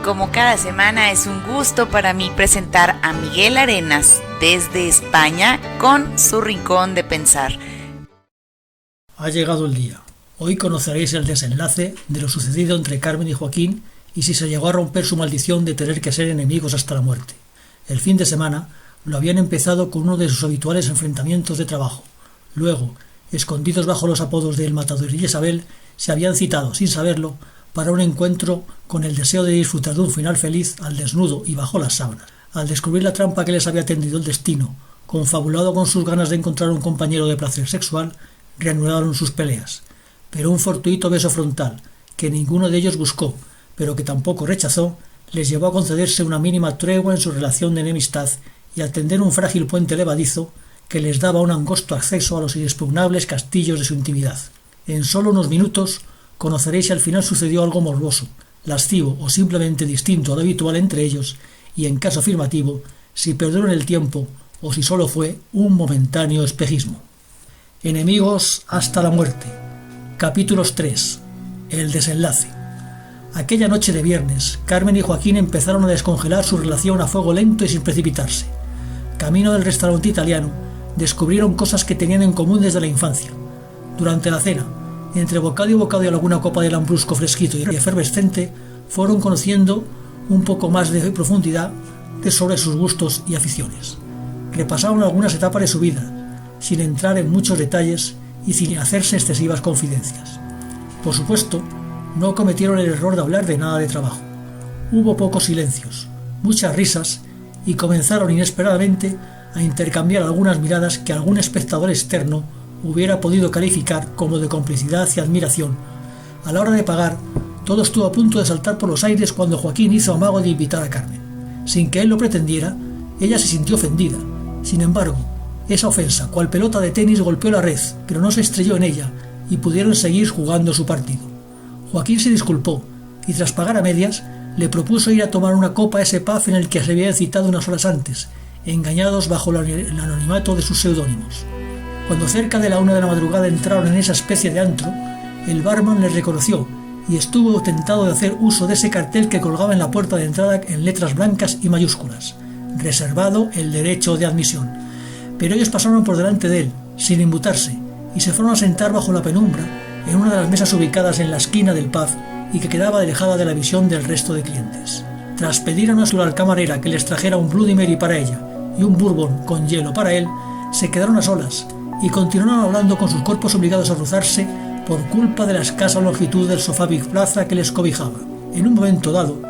Como cada semana es un gusto para mí presentar a Miguel Arenas desde España con su Rincón de Pensar. Ha llegado el día. Hoy conoceréis el desenlace de lo sucedido entre Carmen y Joaquín y si se llegó a romper su maldición de tener que ser enemigos hasta la muerte. El fin de semana lo habían empezado con uno de sus habituales enfrentamientos de trabajo. Luego, escondidos bajo los apodos de El Matador y Isabel, se habían citado, sin saberlo, para un encuentro con el deseo de disfrutar de un final feliz al desnudo y bajo las sábanas. Al descubrir la trampa que les había tendido el destino, confabulado con sus ganas de encontrar un compañero de placer sexual, reanudaron sus peleas. Pero un fortuito beso frontal, que ninguno de ellos buscó, pero que tampoco rechazó, les llevó a concederse una mínima tregua en su relación de enemistad y a tender un frágil puente levadizo que les daba un angosto acceso a los inexpugnables castillos de su intimidad. En solo unos minutos conoceréis si al final sucedió algo morboso, lascivo o simplemente distinto a lo habitual entre ellos, y en caso afirmativo, si perdieron el tiempo o si solo fue un momentáneo espejismo. Enemigos hasta la muerte. Capítulos 3. El desenlace. Aquella noche de viernes, Carmen y Joaquín empezaron a descongelar su relación a fuego lento y sin precipitarse. Camino del restaurante italiano, descubrieron cosas que tenían en común desde la infancia. Durante la cena, entre bocado y bocado y alguna copa de lambrusco fresquito y efervescente, fueron conociendo un poco más de profundidad sobre sus gustos y aficiones. Repasaron algunas etapas de su vida, sin entrar en muchos detalles y sin hacerse excesivas confidencias. Por supuesto, no cometieron el error de hablar de nada de trabajo. Hubo pocos silencios, muchas risas y comenzaron inesperadamente a intercambiar algunas miradas que algún espectador externo hubiera podido calificar como de complicidad y admiración. A la hora de pagar, todo estuvo a punto de saltar por los aires cuando Joaquín hizo amago de invitar a Carmen. Sin que él lo pretendiera, ella se sintió ofendida. Sin embargo, esa ofensa, cual pelota de tenis, golpeó la red, pero no se estrelló en ella, y pudieron seguir jugando su partido. Joaquín se disculpó, y tras pagar a medias, le propuso ir a tomar una copa a ese pub en el que se habían citado unas horas antes, engañados bajo el anonimato de sus seudónimos. Cuando cerca de la 1 de la madrugada entraron en esa especie de antro, el barman les reconoció y estuvo tentado de hacer uso de ese cartel que colgaba en la puerta de entrada en letras blancas y mayúsculas: reservado el derecho de admisión. Pero ellos pasaron por delante de él, sin inmutarse, y se fueron a sentar bajo la penumbra en una de las mesas ubicadas en la esquina del pub y que quedaba alejada de la visión del resto de clientes. Tras pedir a nuestra camarera que les trajera un Bloody Mary para ella y un bourbon con hielo para él, se quedaron a solas y continuaron hablando con sus cuerpos obligados a rozarse por culpa de la escasa longitud del sofá Big Plaza que les cobijaba. En un momento dado,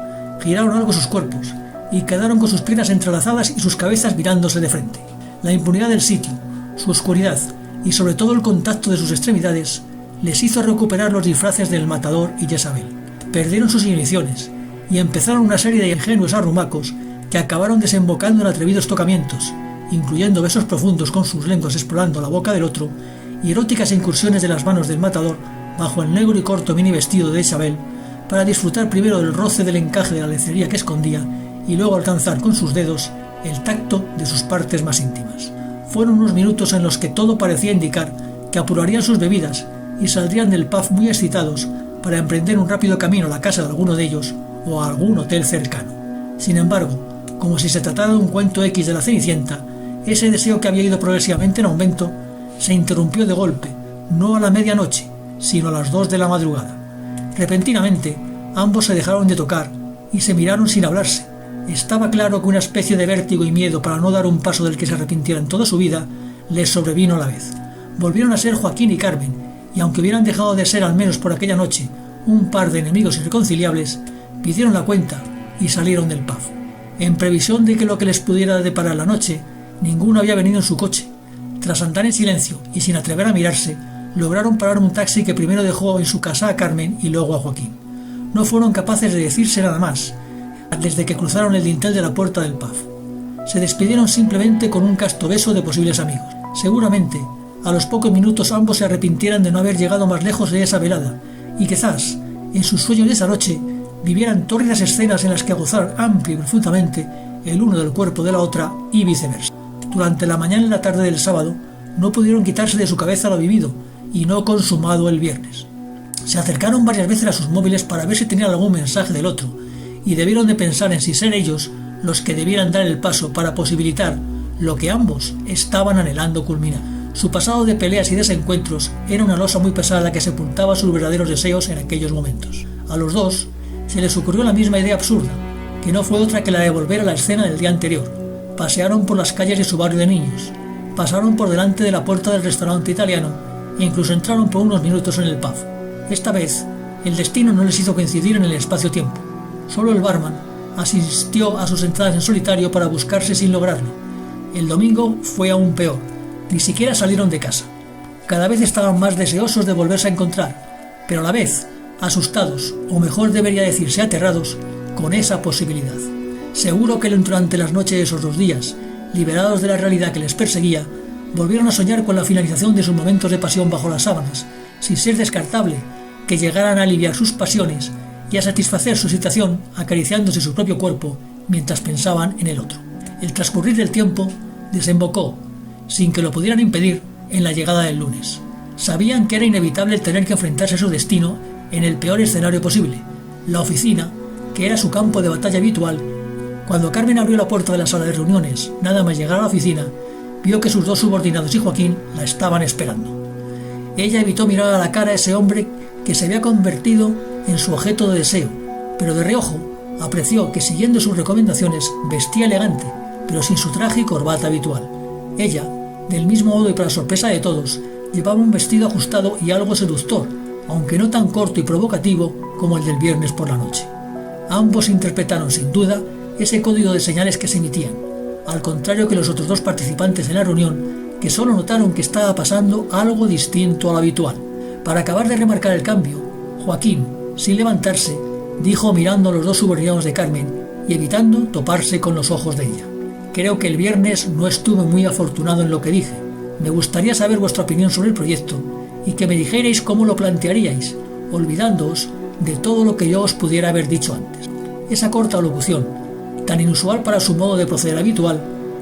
giraron algo sus cuerpos y quedaron con sus piernas entrelazadas y sus cabezas mirándose de frente. La impunidad del sitio, su oscuridad y sobre todo el contacto de sus extremidades les hizo recuperar los disfraces del Matador y Isabel. Perdieron sus inhibiciones y empezaron una serie de ingenuos arrumacos que acabaron desembocando en atrevidos tocamientos, incluyendo besos profundos con sus lenguas explorando la boca del otro y eróticas incursiones de las manos del Matador bajo el negro y corto mini vestido de Isabel para disfrutar primero del roce del encaje de la lencería que escondía y luego alcanzar con sus dedos el tacto de sus partes más íntimas. Fueron unos minutos en los que todo parecía indicar que apurarían sus bebidas y saldrían del pub muy excitados para emprender un rápido camino a la casa de alguno de ellos o a algún hotel cercano. Sin embargo, como si se tratara de un cuento X de la Cenicienta, ese deseo que había ido progresivamente en aumento se interrumpió de golpe, no a la medianoche, sino a las 2 de la madrugada. Repentinamente, ambos se dejaron de tocar y se miraron sin hablarse. Estaba claro que una especie de vértigo y miedo para no dar un paso del que se arrepintieran toda su vida les sobrevino a la vez. Volvieron a ser Joaquín y Carmen, y aunque hubieran dejado de ser al menos por aquella noche un par de enemigos irreconciliables, pidieron la cuenta y salieron del pub. En previsión de que lo que les pudiera deparar la noche, ninguno había venido en su coche. Tras andar en silencio y sin atrever a mirarse, lograron parar un taxi que primero dejó en su casa a Carmen y luego a Joaquín. No fueron capaces de decirse nada más desde que cruzaron el dintel de la puerta del pub. Se despidieron simplemente con un casto beso de posibles amigos. Seguramente, a los pocos minutos ambos se arrepintieran de no haber llegado más lejos de esa velada, y quizás, en sus sueños de esa noche, vivieran tórridas escenas en las que gozaran amplio y profundamente el uno del cuerpo de la otra y viceversa. Durante la mañana y la tarde del sábado no pudieron quitarse de su cabeza lo vivido y no consumado el viernes. Se acercaron varias veces a sus móviles para ver si tenían algún mensaje del otro, y debieron de pensar en si ser ellos los que debieran dar el paso para posibilitar lo que ambos estaban anhelando culminar. Su pasado de peleas y desencuentros era una losa muy pesada que sepultaba sus verdaderos deseos en aquellos momentos. A los dos se les ocurrió la misma idea absurda, que no fue otra que la de volver a la escena del día anterior. Pasearon por las calles de su barrio de niños, pasaron por delante de la puerta del restaurante italiano e incluso entraron por unos minutos en el pub. Esta vez, el destino no les hizo coincidir en el espacio-tiempo. Solo el barman asistió a sus entradas en solitario para buscarse sin lograrlo. El domingo fue aún peor. Ni siquiera salieron de casa. Cada vez estaban más deseosos de volverse a encontrar, pero a la vez asustados, o mejor debería decirse aterrados, con esa posibilidad. Seguro que durante las noches de esos 2 días, liberados de la realidad que les perseguía, volvieron a soñar con la finalización de sus momentos de pasión bajo las sábanas, sin ser descartable que llegaran a aliviar sus pasiones y a satisfacer su excitación acariciándose su propio cuerpo mientras pensaban en el otro. El transcurrir del tiempo desembocó, sin que lo pudieran impedir, en la llegada del lunes. Sabían que era inevitable tener que enfrentarse a su destino en el peor escenario posible, la oficina, que era su campo de batalla habitual. Cuando Carmen abrió la puerta de la sala de reuniones, nada más llegar a la oficina, vio que sus 2 subordinados y Joaquín la estaban esperando. Ella evitó mirar a la cara a ese hombre que se había convertido en su objeto de deseo, pero de reojo apreció que, siguiendo sus recomendaciones, vestía elegante, pero sin su traje y corbata habitual. Ella, del mismo modo y para sorpresa de todos, llevaba un vestido ajustado y algo seductor, aunque no tan corto y provocativo como el del viernes por la noche. Ambos interpretaron sin duda ese código de señales que se emitían, al contrario que los otros 2 participantes en la reunión, que solo notaron que estaba pasando algo distinto a lo habitual. Para acabar de remarcar el cambio, Joaquín, sin levantarse, dijo mirando a los 2 subordinados de Carmen y evitando toparse con los ojos de ella: creo que el viernes no estuve muy afortunado en lo que dije. Me gustaría saber vuestra opinión sobre el proyecto y que me dijerais cómo lo plantearíais, olvidándoos de todo lo que yo os pudiera haber dicho antes. Esa corta locución, tan inusual para su modo de proceder habitual,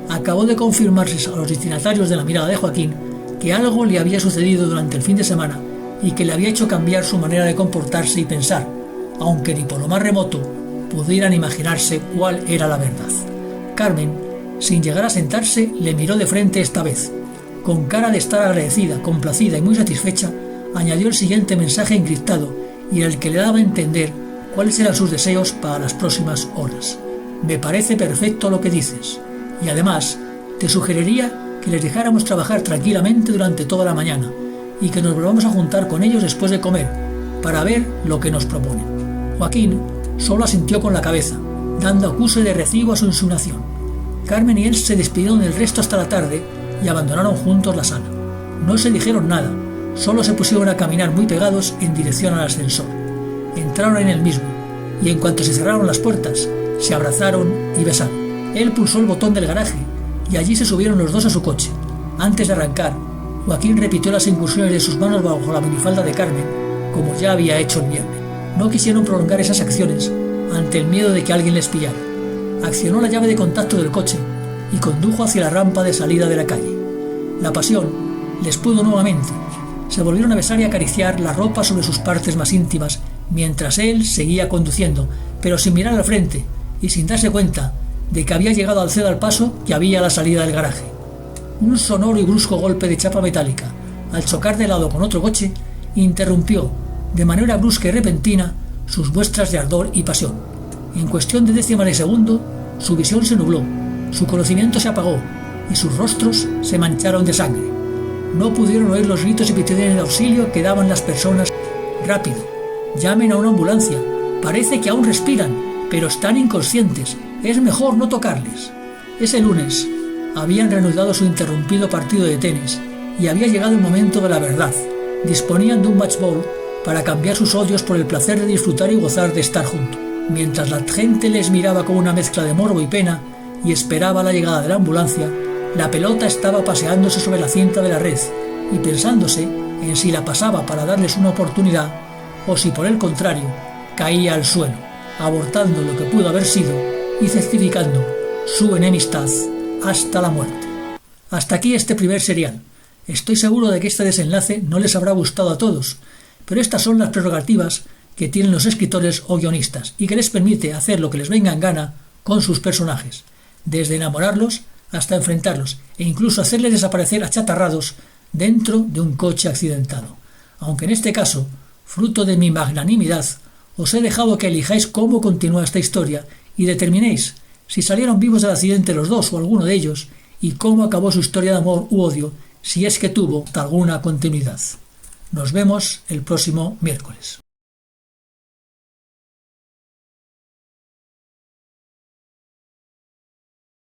acabó de confirmarse a los destinatarios de la mirada de Joaquín que algo le había sucedido durante el fin de semana y que le había hecho cambiar su manera de comportarse y pensar, aunque ni por lo más remoto pudieran imaginarse cuál era la verdad. Carmen, sin llegar a sentarse, le miró de frente esta vez. Con cara de estar agradecida, complacida y muy satisfecha, añadió el siguiente mensaje encriptado y en el que le daba a entender cuáles eran sus deseos para las próximas horas. Me parece perfecto lo que dices, y además te sugeriría que les dejáramos trabajar tranquilamente durante toda la mañana y que nos volvamos a juntar con ellos después de comer para ver lo que nos proponen. Joaquín solo asintió con la cabeza, dando acuse de recibo a su insinuación. Carmen y él se despidieron del resto hasta la tarde y abandonaron juntos la sala. No se dijeron nada, solo se pusieron a caminar muy pegados en dirección al ascensor. Entraron en el mismo, y en cuanto se cerraron las puertas, se abrazaron y besaron. Él pulsó el botón del garaje, y allí se subieron los 2 a su coche. Antes de arrancar, Joaquín repitió las incursiones de sus manos bajo la minifalda de Carmen, como ya había hecho el viernes. No quisieron prolongar esas acciones ante el miedo de que alguien les pillara. Accionó la llave de contacto del coche y condujo hacia la rampa de salida de la calle. La pasión les pudo nuevamente. Se volvieron a besar y acariciar la ropa sobre sus partes más íntimas, mientras él seguía conduciendo, pero sin mirar al frente y sin darse cuenta de que había llegado al cedo al paso que había a la salida del garaje. Un sonoro y brusco golpe de chapa metálica, al chocar de lado con otro coche, interrumpió, de manera brusca y repentina, sus muestras de ardor y pasión. En cuestión de décimas de segundo, su visión se nubló, su conocimiento se apagó y sus rostros se mancharon de sangre. No pudieron oír los gritos y peticiones de auxilio que daban las personas. Rápido, llamen a una ambulancia. Parece que aún respiran, pero están inconscientes. Es mejor no tocarles. Ese lunes habían reanudado su interrumpido partido de tenis y había llegado el momento de la verdad. Disponían de un match ball para cambiar sus odios por el placer de disfrutar y gozar de estar juntos. Mientras la gente les miraba con una mezcla de morbo y pena y esperaba la llegada de la ambulancia, la pelota estaba paseándose sobre la cinta de la red y pensándose en si la pasaba para darles una oportunidad o si por el contrario caía al suelo, abortando lo que pudo haber sido y certificando su enemistad hasta la muerte. Hasta aquí este primer serial. Estoy seguro de que este desenlace no les habrá gustado a todos, pero estas son las prerrogativas que tienen los escritores o guionistas y que les permite hacer lo que les venga en gana con sus personajes, desde enamorarlos hasta enfrentarlos e incluso hacerles desaparecer achatarrados dentro de un coche accidentado. Aunque en este caso, fruto de mi magnanimidad, os he dejado que elijáis cómo continúa esta historia y determinéis si salieron vivos del accidente los dos o alguno de ellos y cómo acabó su historia de amor u odio, si es que tuvo alguna continuidad. Nos vemos el próximo miércoles.